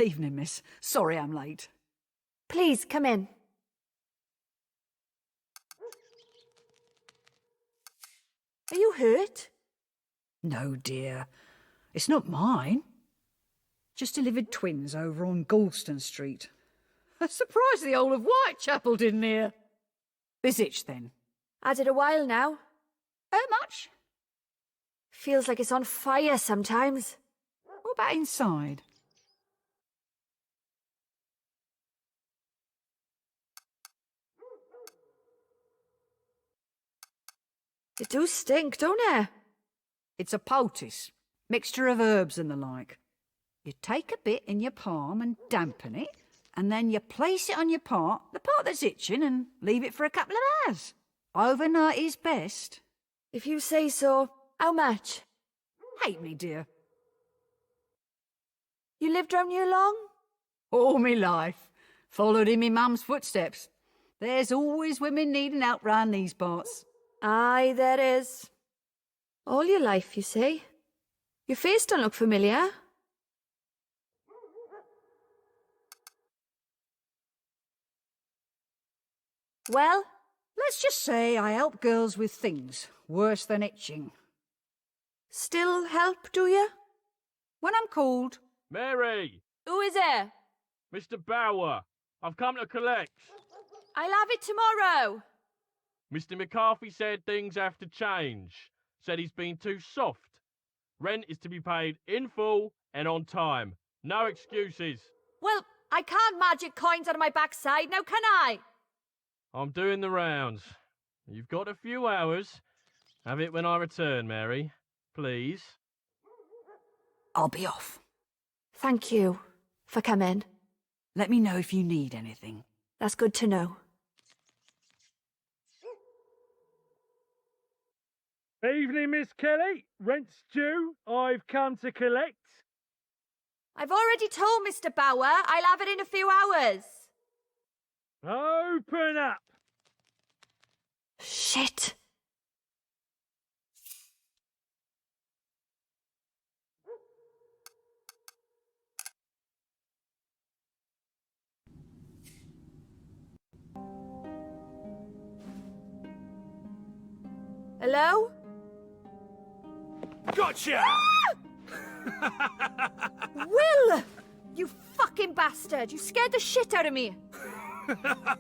Evening, miss. Sorry I'm late. Please, come in. Are you hurt? No, dear. It's not mine. Just delivered twins over on Galston Street. Surprised the whole of Whitechapel didn't hear. This itch, then. Had it a while now. How much? Feels like it's on fire sometimes. What about inside? It do stink, don't it? It's a poultice, mixture of herbs and the like. You take a bit in your palm and dampen it, and then you place it on your part, the part that's itching, and leave it for a couple of hours. Overnight is best. If you say so. How much? Halfpenny, dear. You lived round here long? All me life. Followed in me mum's footsteps. There's always women needing help round these parts. Aye, there is. All your life, you say? Your face don't look familiar. Well? Let's just say I help girls with things worse than itching. Still help, do you? When I'm called. Mary! Who is it? Mr. Bower, I've come to collect. I'll have it tomorrow. Mr. McCarthy said things have to change. Said he's been too soft. Rent is to be paid in full and on time. No excuses. Well, I can't magic coins out of my backside, now can I? I'm doing the rounds. You've got a few hours. Have it when I return, Mary. Please. I'll be off. Thank you for coming. Let me know if you need anything. That's good to know. Evening, Miss Kelly. Rent's due. I've come to collect. I've already told Mr. Bower I'll have it in a few hours. Open up. Shit. Hello? Gotcha! Will! You fucking bastard! You scared the shit out of me!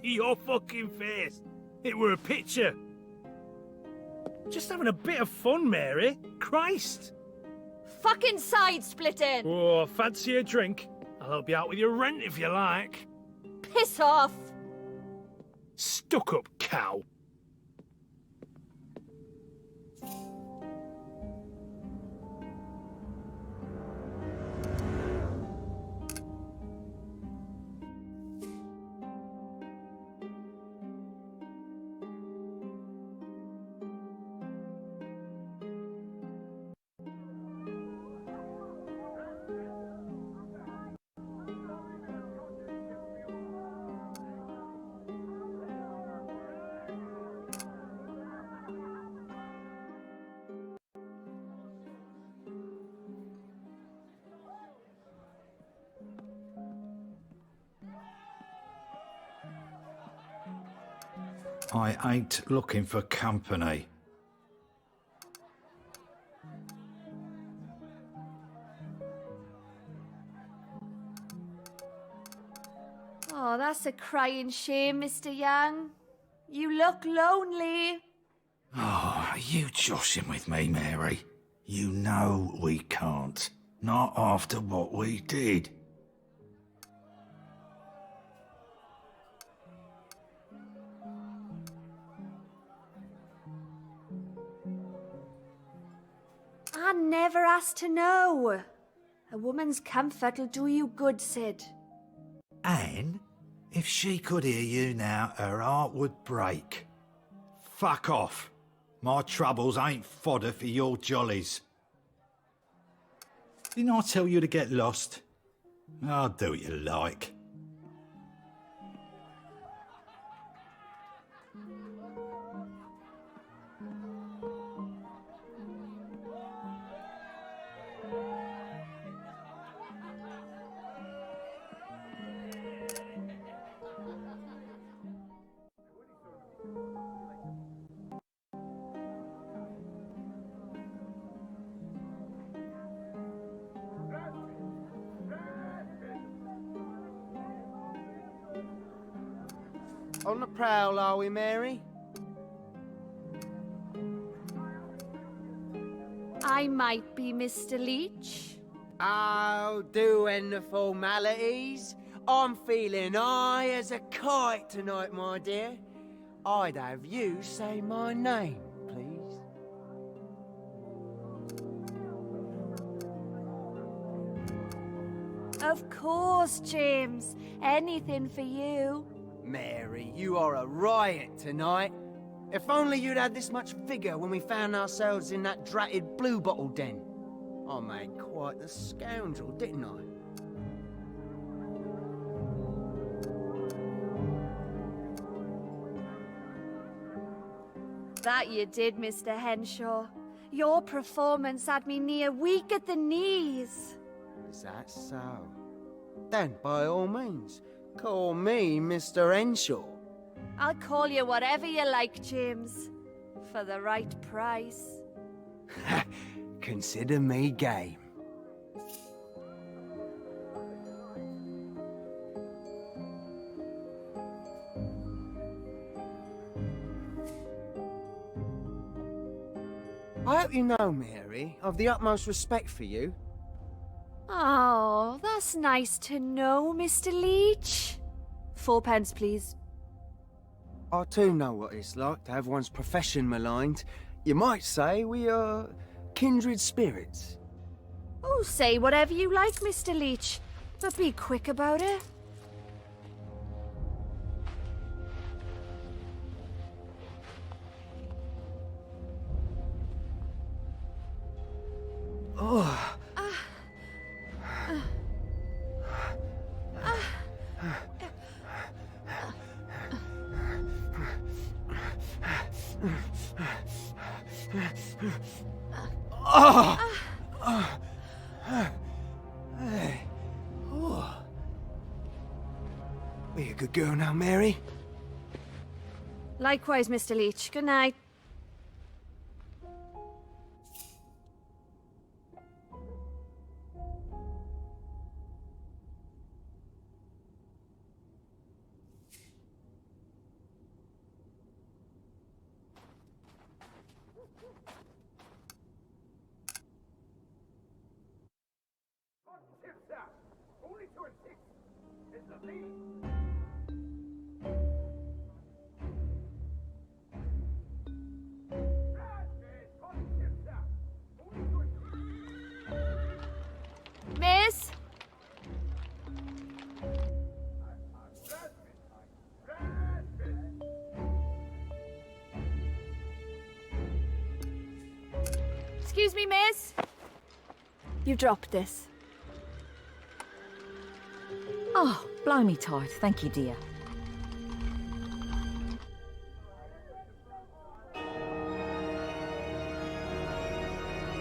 Your fucking face. It were a picture. Just having a bit of fun, Mary. Christ. Fucking side splitting! Oh, fancy a drink? I'll help you out with your rent if you like. Piss off! Stuck up cow. I ain't looking for company. Oh, that's a crying shame, Mr. Young. You look lonely. Oh, are you joshing with me, Mary? You know we can't. Not after what we did. I never asked to know. A woman's comfort'll do you good, Sid. Anne, if she could hear you now, her heart would break. Fuck off. My troubles ain't fodder for your jollies. Didn't I tell you to get lost? I'll do what you like. On the prowl, are we, Mary? I might be, Mr. Leach. Oh, doing the formalities. I'm feeling high as a kite tonight, my dear. I'd have you say my name, please. Of course, James. Anything for you. Mary, you are a riot tonight. If only you'd had this much vigour when we found ourselves in that dratted blue bottle den. I made quite the scoundrel, didn't I? That you did, Mr. Henshaw. Your performance had me near weak at the knees. Is that so? Then, by all means, call me Mr. Henshaw. I'll call you whatever you like, James. For the right price. Consider me game. I hope you know, Mary, I've the utmost respect for you. Oh, that's nice to know, Mr. Leach. 4 pence, please. I too know what it's like to have one's profession maligned. You might say we are kindred spirits. Oh, say whatever you like, Mr. Leach. But be quick about it. Oh. Be a good girl now, Mary. Likewise, Mr. Leach. Good night. Miss? Excuse me, miss? You dropped this. Oh, blow me tight. Thank you, dear.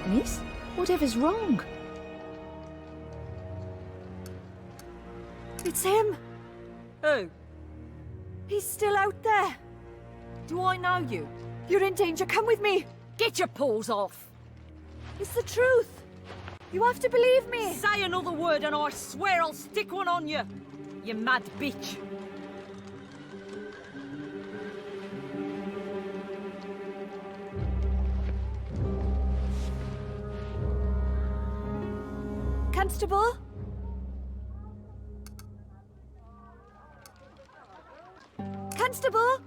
Miss? Whatever's wrong? It's him. Who? He's still out there. Do I know you? You're in danger. Come with me. Get your paws off! It's the truth. You have to believe me. Say another word and I swear I'll stick one on you, you mad bitch. Constable? Constable?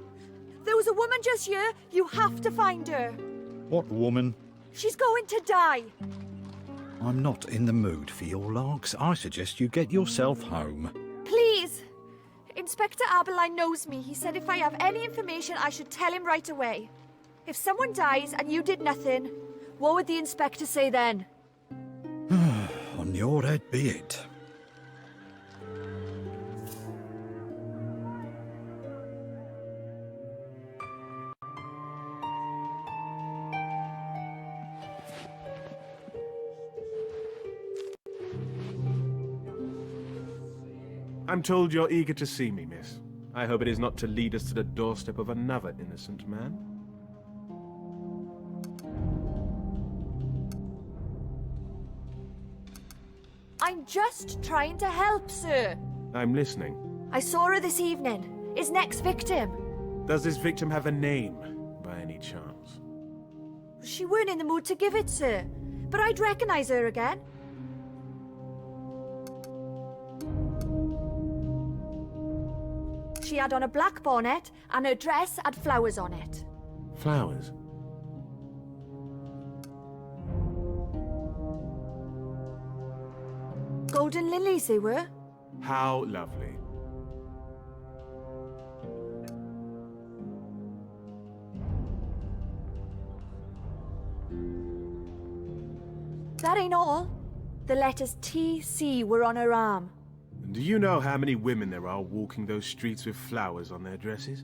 There was a woman just here. You have to find her. What woman? She's going to die. I'm not in the mood for your larks. I suggest you get yourself home. Please. Inspector Abeline knows me. He said if I have any information, I should tell him right away. If someone dies and you did nothing, what would the inspector say then? On your head be it. I'm told you're eager to see me, miss. I hope it is not to lead us to the doorstep of another innocent man. I'm just trying to help, sir. I'm listening. I saw her this evening. His next victim. Does this victim have a name, by any chance? She weren't in the mood to give it, sir. But I'd recognise her again. She had on a black bonnet, and her dress had flowers on it. Flowers? Golden lilies they were. How lovely. That ain't all. The letters TC were on her arm. Do you know how many women there are walking those streets with flowers on their dresses?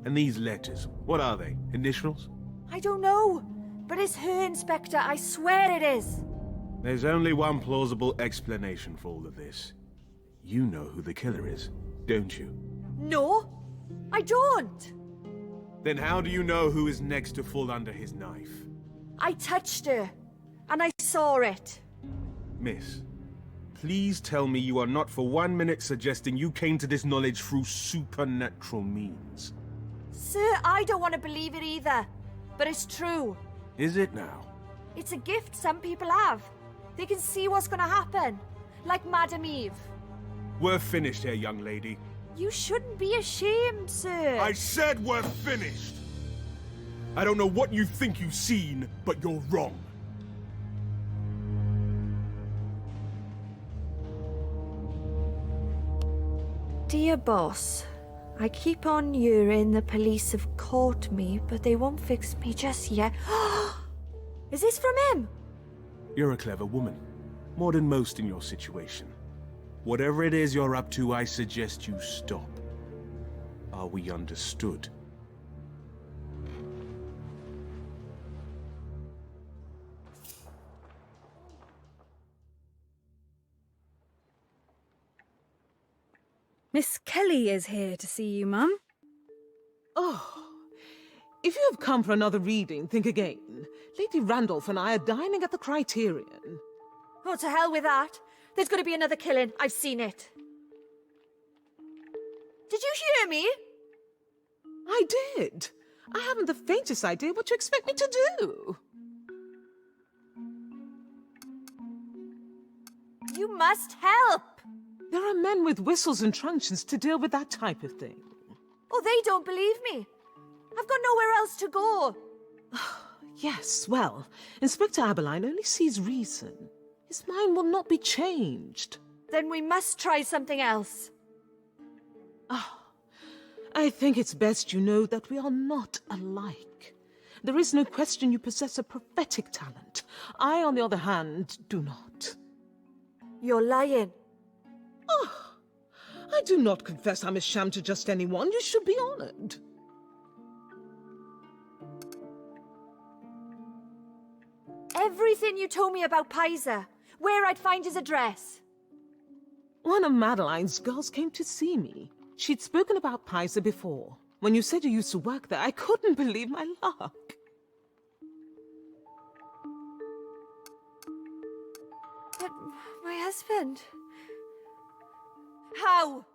And these letters, what are they? Initials? I don't know, but it's her, Inspector. I swear it is. There's only one plausible explanation for all of this. You know who the killer is, don't you? No, I don't. Then how do you know who is next to fall under his knife? I touched her, and I saw it. Miss, please tell me you are not for 1 minute suggesting you came to this knowledge through supernatural means. Sir, I don't want to believe it either, but it's true. Is it now? It's a gift some people have. They can see what's going to happen, like Madam Eve. We're finished here, young lady. You shouldn't be ashamed, sir. I said we're finished! I don't know what you think you've seen, but you're wrong. Dear boss, I keep on hearing the police have caught me, but they won't fix me just yet. Is this from him? You're a clever woman. More than most in your situation. Whatever it is you're up to, I suggest you stop. Are we understood? Miss Kelly is here to see you, Mum. Oh, if you have come for another reading, think again. Lady Randolph and I are dining at the Criterion. Oh, to hell with that. There's going to be another killing. I've seen it. Did you hear me? I did. I haven't the faintest idea what you expect me to do. You must help. There are men with whistles and truncheons to deal with that type of thing. Oh, they don't believe me. I've got nowhere else to go. Yes, well, Inspector Aberline only sees reason. His mind will not be changed. Then we must try something else. I think it's best you know that we are not alike. There is no question you possess a prophetic talent. I, on the other hand, do not. You're lying. Oh, I do not confess I'm a sham to just anyone. You should be honored. Everything you told me about Pizer, where I'd find his address. One of Madeline's girls came to see me. She'd spoken about Pizer before. When you said you used to work there, I couldn't believe my luck. But my husband... How?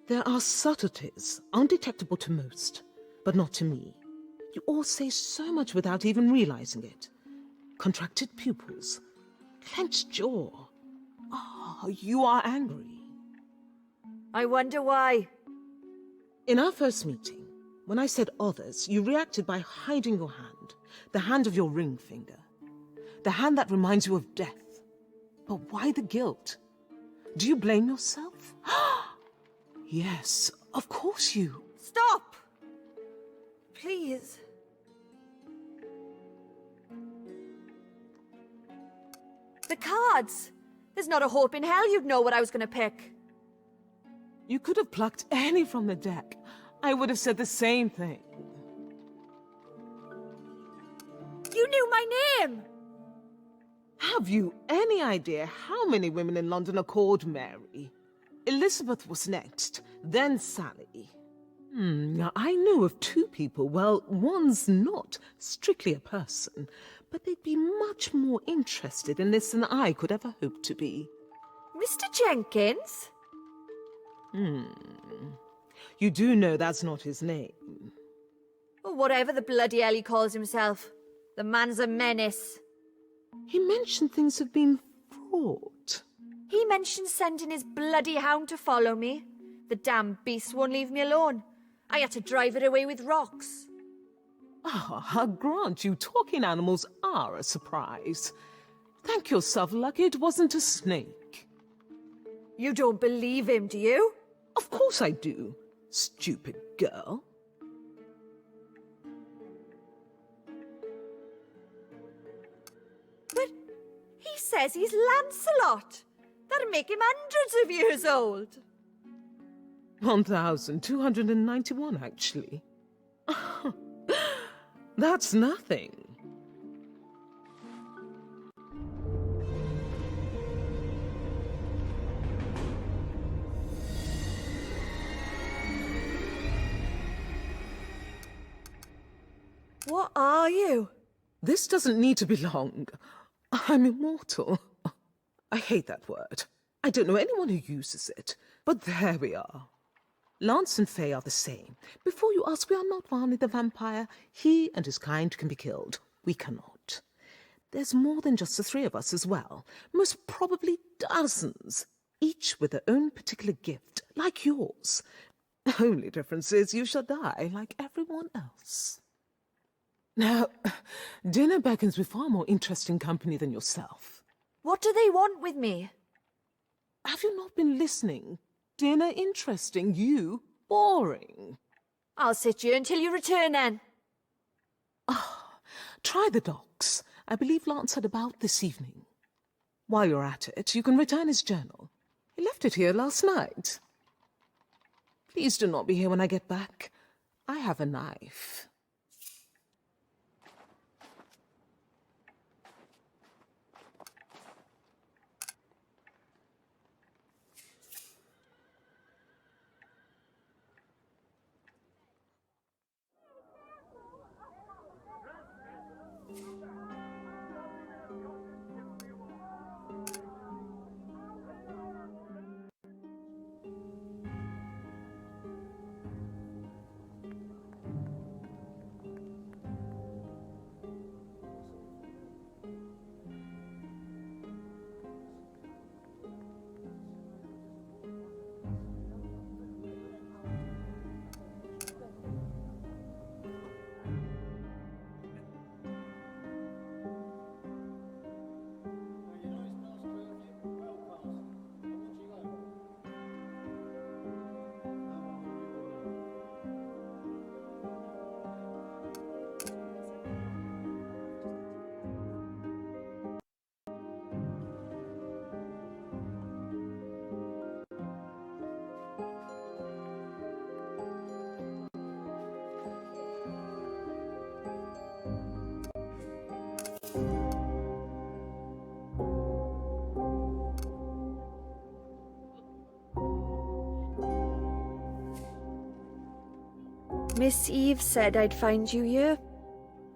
There are subtleties, undetectable to most, but not to me. You all say so much without even realizing it. Contracted pupils, clenched jaw. Oh, you are angry. I wonder why. In our first meeting, when I said others, you reacted by hiding your hand, the hand of your ring finger. The hand that reminds you of death. But why the guilt? Do you blame yourself? Yes, of course you. Stop! Please. The cards! There's not a hope in hell you'd know what I was going to pick. You could have plucked any from the deck. I would have said the same thing. You knew my name! Have you any idea how many women in London are called Mary? Elizabeth was next, then Sally. I knew of two people. Well, one's not strictly a person, but they'd be much more interested in this than I could ever hope to be. Mr. Jenkins? You do know that's not his name. Or whatever the bloody hell he calls himself. The man's a menace. He mentioned things have been fraught. He mentioned sending his bloody hound to follow me. The damn beast won't leave me alone. I had to drive it away with rocks. I grant you, talking animals are a surprise. Thank yourself, lucky it wasn't a snake. You don't believe him, do you? Of course I do, stupid girl. But he says he's Lancelot. That'd make him hundreds of years old. 1,291, actually. That's nothing. What are you? This doesn't need to be long. I'm immortal. I hate that word. I don't know anyone who uses it, but there we are. Lance and Fey are the same. Before you ask, we are not Varney the vampire. He and his kind can be killed. We cannot. There's more than just the three of us as well. Most probably dozens, each with their own particular gift, like yours. The only difference is you shall die like everyone else. Now, dinner beckons with far more interesting company than yourself. What do they want with me? Have you not been listening? Dinner interesting, you boring. I'll sit here until you return then. Try the docks. I believe Lance had about this evening. While you're at it, you can return his journal. He left it here last night. Please do not be here when I get back. I have a knife. Miss Eve said I'd find you here.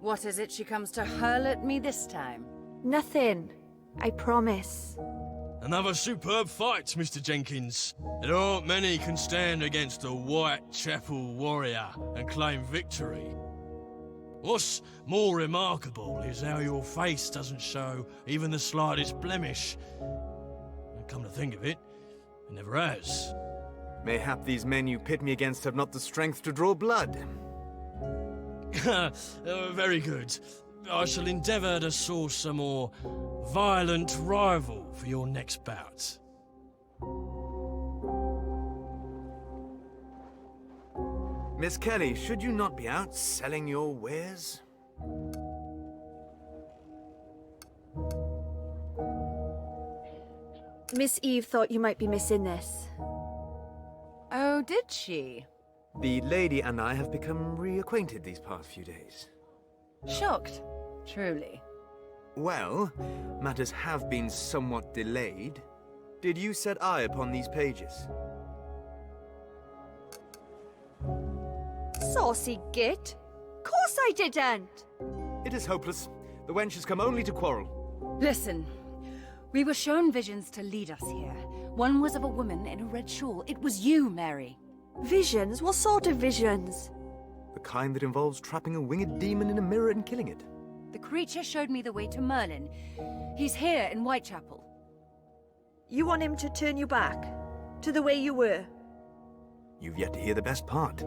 What is it she comes to hurl at me this time? Nothing. I promise. Another superb fight, Mr. Jenkins. There aren't many can stand against a Whitechapel warrior and claim victory. What's more remarkable is how your face doesn't show even the slightest blemish. And come to think of it, it never has. Mayhap these men you pit me against have not the strength to draw blood. Very good. I shall endeavour to source a more violent rival for your next bout. Miss Kelly, should you not be out selling your wares? Miss Eve thought you might be missing this. Oh, did she? The lady and I have become reacquainted these past few days. Shocked, truly. Well, matters have been somewhat delayed. Did you set eye upon these pages? Saucy git. Course I didn't. It is hopeless. The wench has come only to quarrel. Listen, We were shown visions to lead us here. One was of a woman in a red shawl. It was you, Mary. Visions? What sort of visions? The kind that involves trapping a winged demon in a mirror and killing it. The creature showed me the way to Merlin. He's here in Whitechapel. You want him to turn you back? To the way you were? You've yet to hear the best part.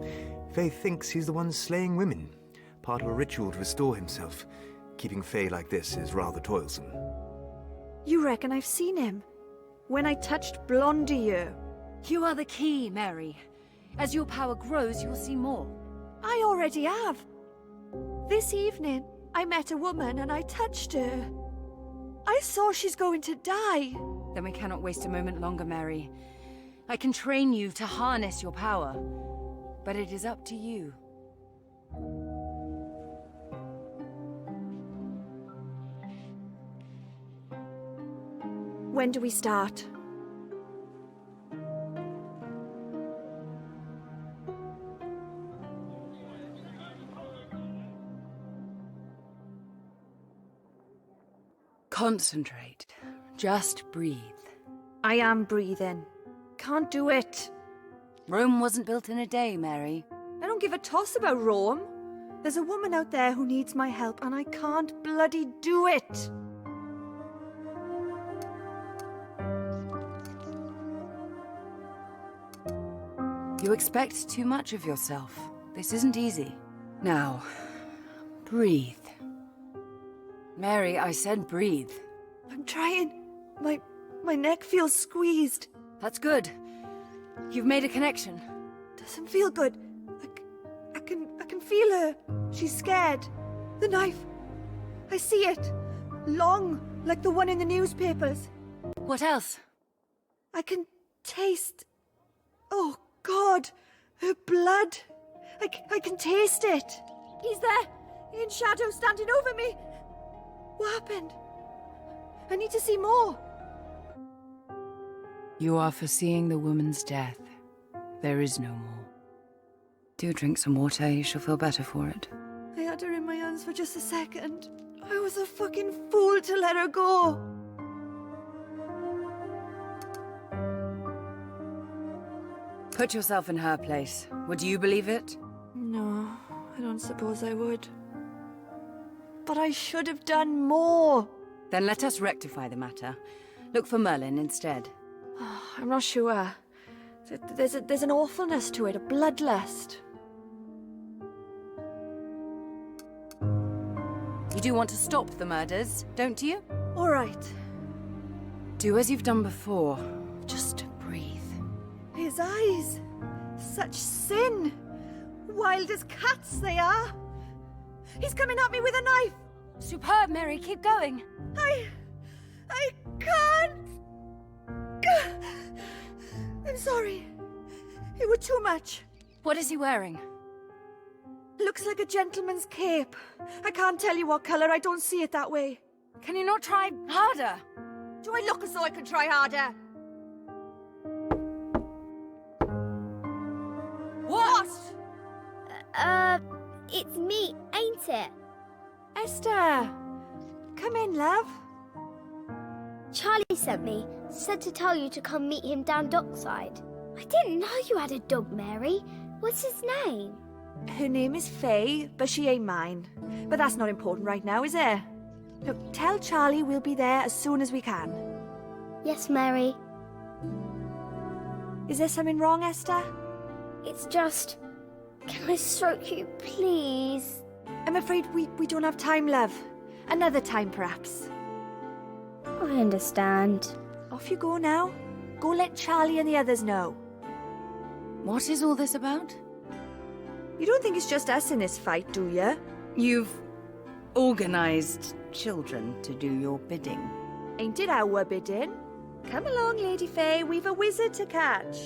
Fey thinks he's the one slaying women. Part of a ritual to restore himself. Keeping Fey like this is rather toilsome. You reckon I've seen him? When I touched Blondie here? You are the key, Mary. As your power grows, you'll see more. I already have. This evening, I met a woman and I touched her. I saw she's going to die. Then we cannot waste a moment longer, Mary. I can train you to harness your power, but it is up to you. When do we start? Concentrate. Just breathe. I am breathing. Can't do it. Rome wasn't built in a day, Mary. I don't give a toss about Rome. There's a woman out there who needs my help and I can't bloody do it. You expect too much of yourself. This isn't easy. Now, breathe. Mary, I said breathe. I'm trying. My neck feels squeezed. That's good. You've made a connection. Doesn't feel good. I can feel her. She's scared. The knife. I see it. Long, like the one in the newspapers. What else? I can taste... Oh, God. Her blood. I can taste it. He's there. In shadow, standing over me. What happened? I need to see more. You are foreseeing the woman's death. There is no more. Do drink some water. You shall feel better for it. I had her in my hands for just a second. I was a fucking fool to let her go. Put yourself in her place. Would you believe it? No, I don't suppose I would. But I should have done more. Then let us rectify the matter. Look for Merlin instead. Oh, I'm not sure. There's an awfulness to it, a bloodlust. You do want to stop the murders, don't you? All right. Do as you've done before. Just breathe. His eyes. Such sin. Wild as cats they are. He's coming at me with a knife. Superb, Mary. Keep going. I can't. I'm sorry. It was too much. What is he wearing? Looks like a gentleman's cape. I can't tell you what colour. I don't see it that way. Can you not try harder? Do I look as though I can try harder? What? It's me, ain't it? Esther! Come in, love. Charlie sent me, said to tell you to come meet him down dockside. I didn't know you had a dog, Mary. What's his name? Her name is Fey, but she ain't mine. But that's not important right now, is it? Look, tell Charlie we'll be there as soon as we can. Yes, Mary. Is there something wrong, Esther? It's just... Can I stroke you, please? I'm afraid we don't have time, love. Another time, perhaps. I understand. Off you go now. Go let Charlie and the others know. What is all this about? You don't think it's just us in this fight, do you? You've organized children to do your bidding. Ain't it our bidding? Come along, Lady Fey. We've a wizard to catch.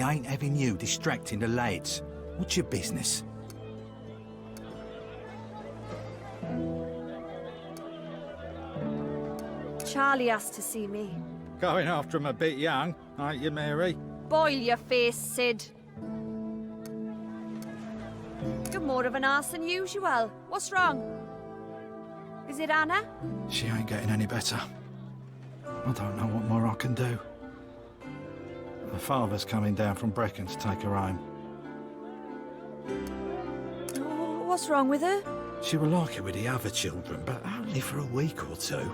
I ain't having you distracting the lads. What's your business? Charlie asked to see me. Going after him a bit young, ain't you, Mary? Boil your face, Sid. You're more of an arse than usual. What's wrong? Is it Anna? She ain't getting any better. I don't know what more I can do. Her father's coming down from Brecon to take her home. What's wrong with her? She will like it with the other children, but only for a week or two.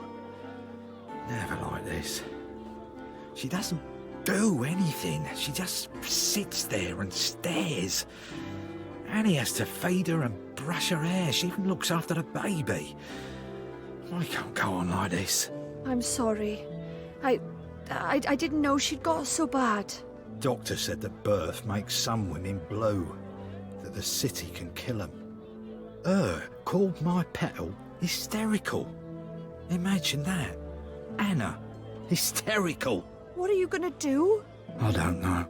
Never like this. She doesn't do anything. She just sits there and stares. Annie has to feed her and brush her hair. She even looks after the baby. I can't go on like this. I'm sorry. I didn't know she'd got so bad. Doctor said that birth makes some women blue, that the city can kill them. Called my petal hysterical. Imagine that. Anna, hysterical. What are you gonna do? I don't know.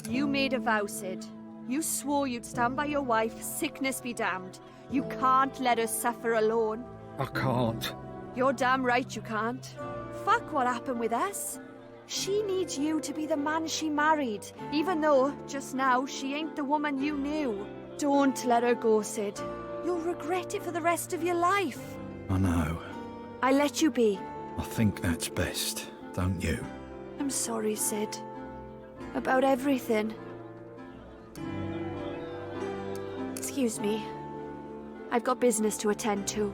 You made a vow, Sid. You swore you'd stand by your wife, sickness be damned. You can't let her suffer alone. I can't. You're damn right you can't. Fuck what happened with us. She needs you to be the man she married, even though, just now, she ain't the woman you knew. Don't let her go, Sid. You'll regret it for the rest of your life. I know. I let you be. I think that's best, don't you? I'm sorry, Sid. About everything. Excuse me. I've got business to attend to.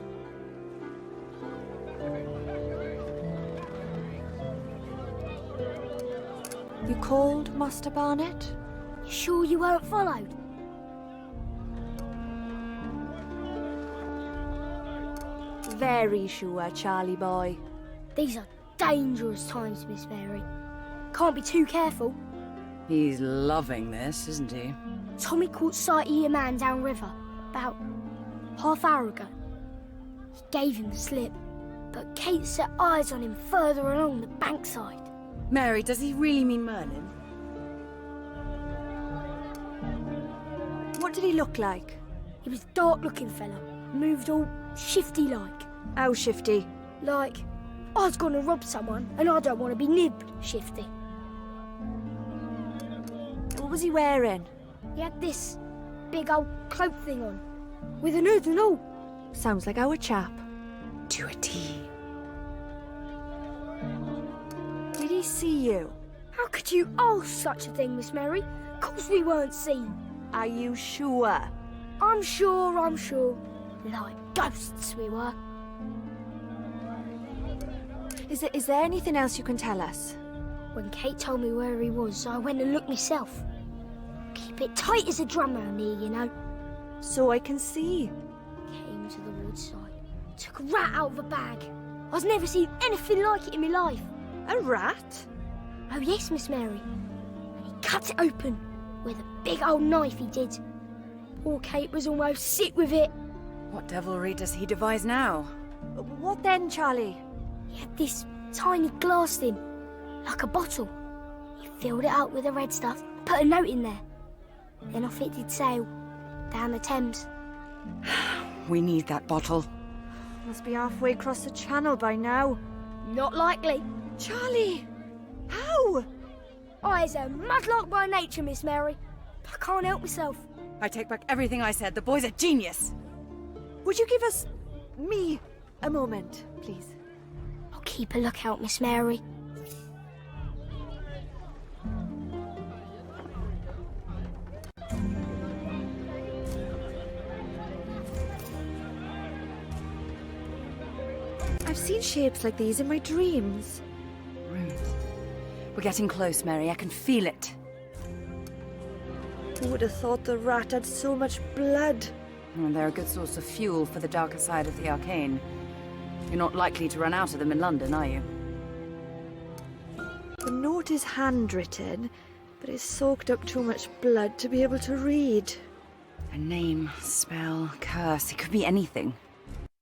You called, Master Barnett? You sure you weren't followed? Very sure, Charlie boy. These are dangerous times, Miss Mary. Can't be too careful. He's loving this, isn't he? Tommy caught sight of your man downriver about half-hour ago. He gave him the slip, but Kate set eyes on him further along the bankside. Mary, does he really mean Merlin? What did he look like? He was a dark-looking fella, moved all shifty-like. How shifty? Like, I was gonna rob someone, and I don't want to be nibbed shifty. What was he wearing? He had this big old cloak thing on, with an hood and all. Sounds like our chap. To a T. Did he see you? How could you ask such a thing, Miss Mary? Course we weren't seen. Are you sure? I'm sure. Like ghosts we were. Is there anything else you can tell us? When Kate told me where he was, I went and looked myself. Keep it tight as a drum round here, you know. So I can see. Came to the woodside. Took a rat out of a bag. I've never seen anything like it in my life. A rat? Oh yes, Miss Mary. And he cut it open with a big old knife he did. Poor Kate was almost sick with it. What devilry does he devise now? What then, Charlie? He had this tiny glass thing, like a bottle. He filled it up with the red stuff, put a note in there. Then off it did sail, down the Thames. We need that bottle. Must be halfway across the channel by now. Not likely. Charlie! How? I's a mudlark by nature, Miss Mary. I can't help myself. I take back everything I said. The boy's a genius. Would you give me a moment, please? I'll keep a lookout, Miss Mary. I've seen shapes like these in my dreams. Runes. We're getting close, Mary. I can feel it. Who would have thought the rat had so much blood? And they're a good source of fuel for the darker side of the arcane. You're not likely to run out of them in London, are you? The note is handwritten, but it's soaked up too much blood to be able to read. A name, spell, curse. It could be anything.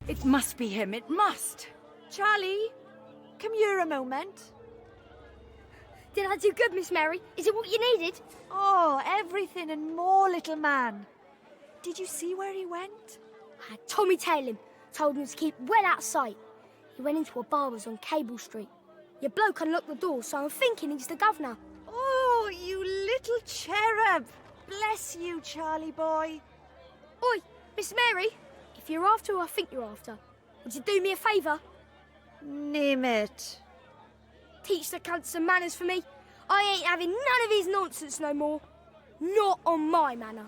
It must be him, it must! Charlie, come here a moment. Did I do good, Miss Mary? Is it what you needed? Oh, everything and more, little man. Did you see where he went? I had Tommy tail him, told him to keep well out of sight. He went into a barber's on Cable Street. Your bloke unlocked the door, so I'm thinking he's the governor. Oh, you little cherub. Bless you, Charlie boy. Oi, Miss Mary, if you're after who I think you're after, would you do me a favour? Name it. Teach the cunt some manners for me. I ain't having none of his nonsense no more. Not on my manor.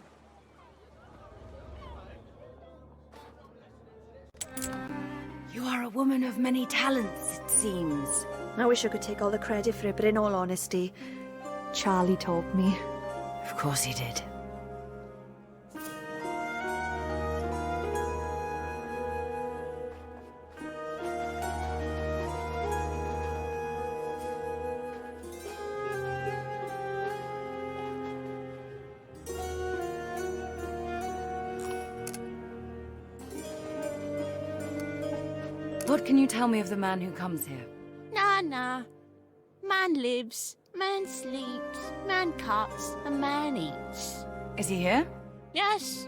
You are a woman of many talents, it seems. I wish I could take all the credit for it, but in all honesty, Charlie taught me. Of course he did. What can you tell me of the man who comes here? Nah. Man lives, man sleeps, man cuts, and man eats. Is he here? Yes.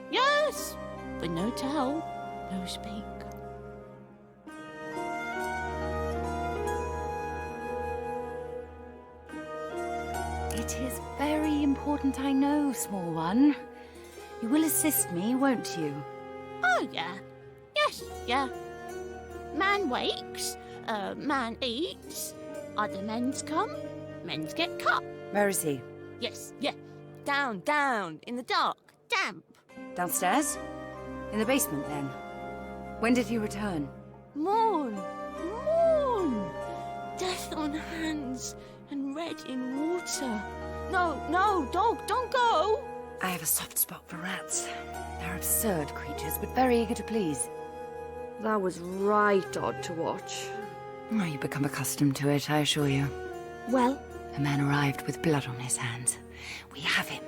But no tell, no speak. It is very important I know, small one. You will assist me, won't you? Oh, yeah. Yes, yeah. Man wakes, man eats, other men's come, men's get cut. Where is he? Yes, yeah. Down, in the dark, damp. Downstairs? In the basement, then? When did he return? Morn. Death on hands and red in water. No, dog, don't go. I have a soft spot for rats. They're absurd creatures, but very eager to please. That was right odd to watch. Oh, you become accustomed to it, I assure you. Well, A man arrived with blood on his hands. We have him.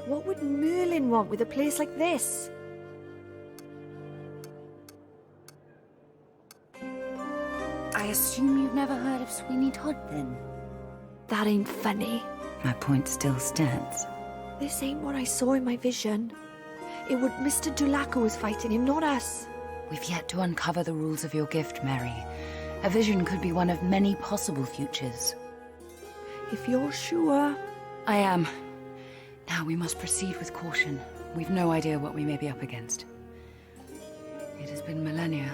what would Merlin want with a place like this? I assume you've never heard of Sweeney Todd, then? That ain't funny. My point still stands. This ain't what I saw in my vision. It would Mr. Dulac who was fighting him, not us. We've yet to uncover the rules of your gift, Mary. A vision could be one of many possible futures. If you're sure. I am. Now we must proceed with caution. We've no idea what we may be up against. It has been millennia.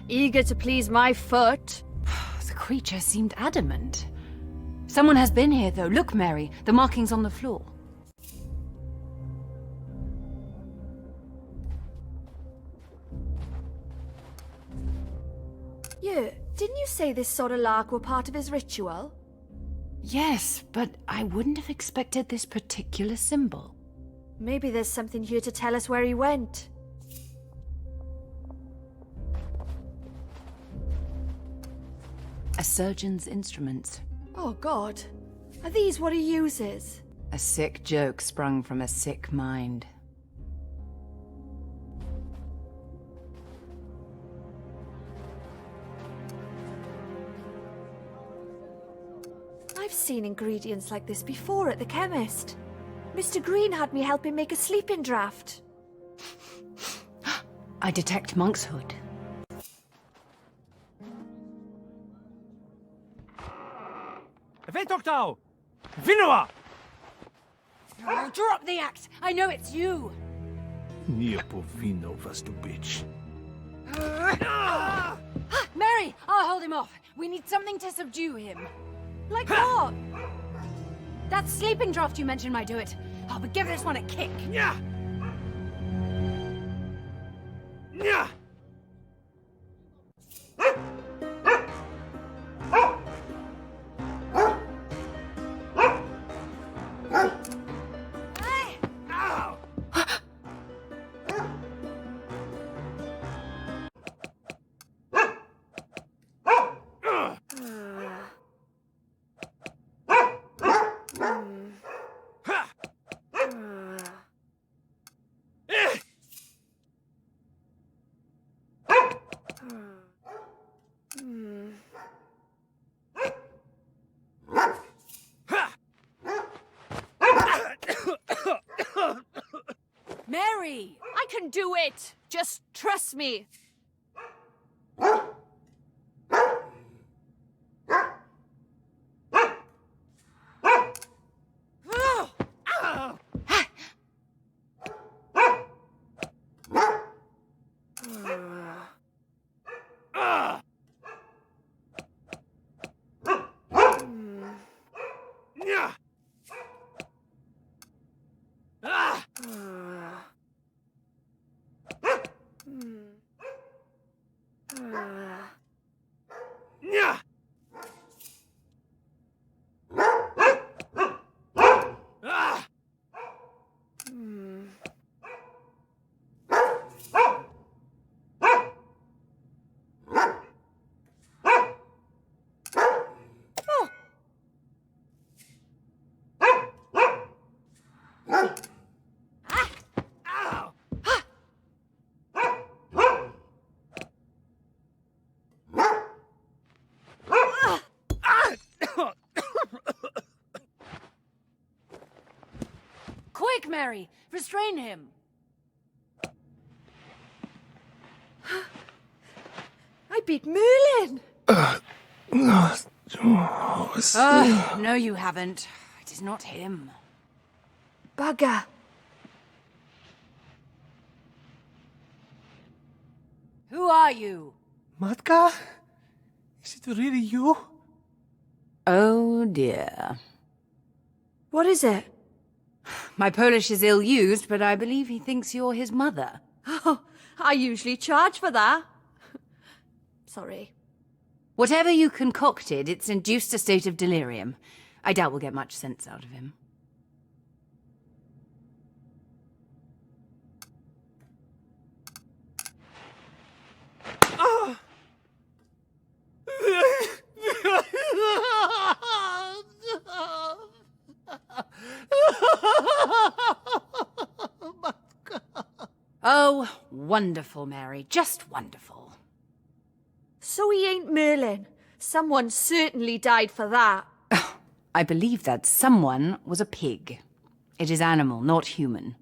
Eager to please my foot. The creature seemed adamant. Someone has been here, though. Look, Mary, the markings on the floor. Yeah, didn't you say this sort of lark were part of his ritual? Yes, but I wouldn't have expected this particular symbol. Maybe there's something here to tell us where he went. A surgeon's instruments. Oh, God. Are these what he uses? A sick joke sprung from a sick mind. I've seen ingredients like this before at the chemist. Mr. Green had me help him make a sleeping draught. I detect monkshood. Vetoktal! Vinoa! Oh, drop the axe! I know it's you! Nie powinno was tu być. Mary, I'll hold him off. We need something to subdue him. Like what? That sleeping draft you mentioned might do it. Oh, but give this one a kick. Yeah! Yeah! Mary! I can do it! Just trust me. Quick, Mary! Restrain him! I beat Merlin! No, you haven't. It is not him. Bugger. Who are you? Matka? Is it really you? Oh, dear. What is it? My Polish is ill-used, but I believe he thinks you're his mother. Oh, I usually charge for that. Sorry. Whatever you concocted, it's induced a state of delirium. I doubt we'll get much sense out of him. Oh, wonderful, Mary. Just wonderful. So he ain't Merlin. Someone certainly died for that. I believe that someone was a pig. It is animal, not human.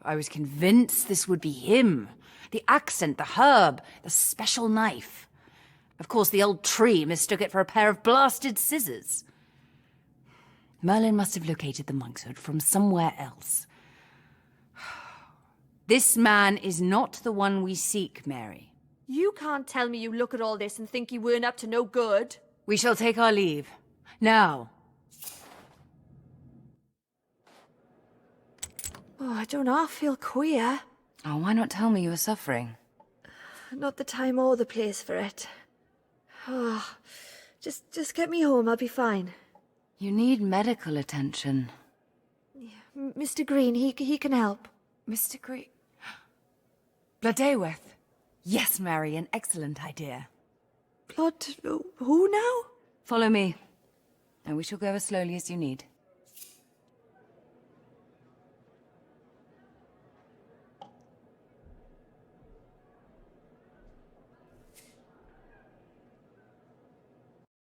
I was convinced this would be him. The accent, the herb, the special knife. Of course, the old tree mistook it for a pair of blasted scissors. Merlin must have located the monk's hood from somewhere else. This man is not the one we seek, Mary. You can't tell me you look at all this and think he weren't up to no good. We shall take our leave. Now. Oh, I don't half feel queer. Oh, why not tell me you were suffering? Not the time or the place for it. Oh, just get me home, I'll be fine. You need medical attention. Mr. Green, he can help. Mr. Green? Bloodayworth. Yes, Mary, an excellent idea. Blood... who now? Follow me, and we shall go as slowly as you need.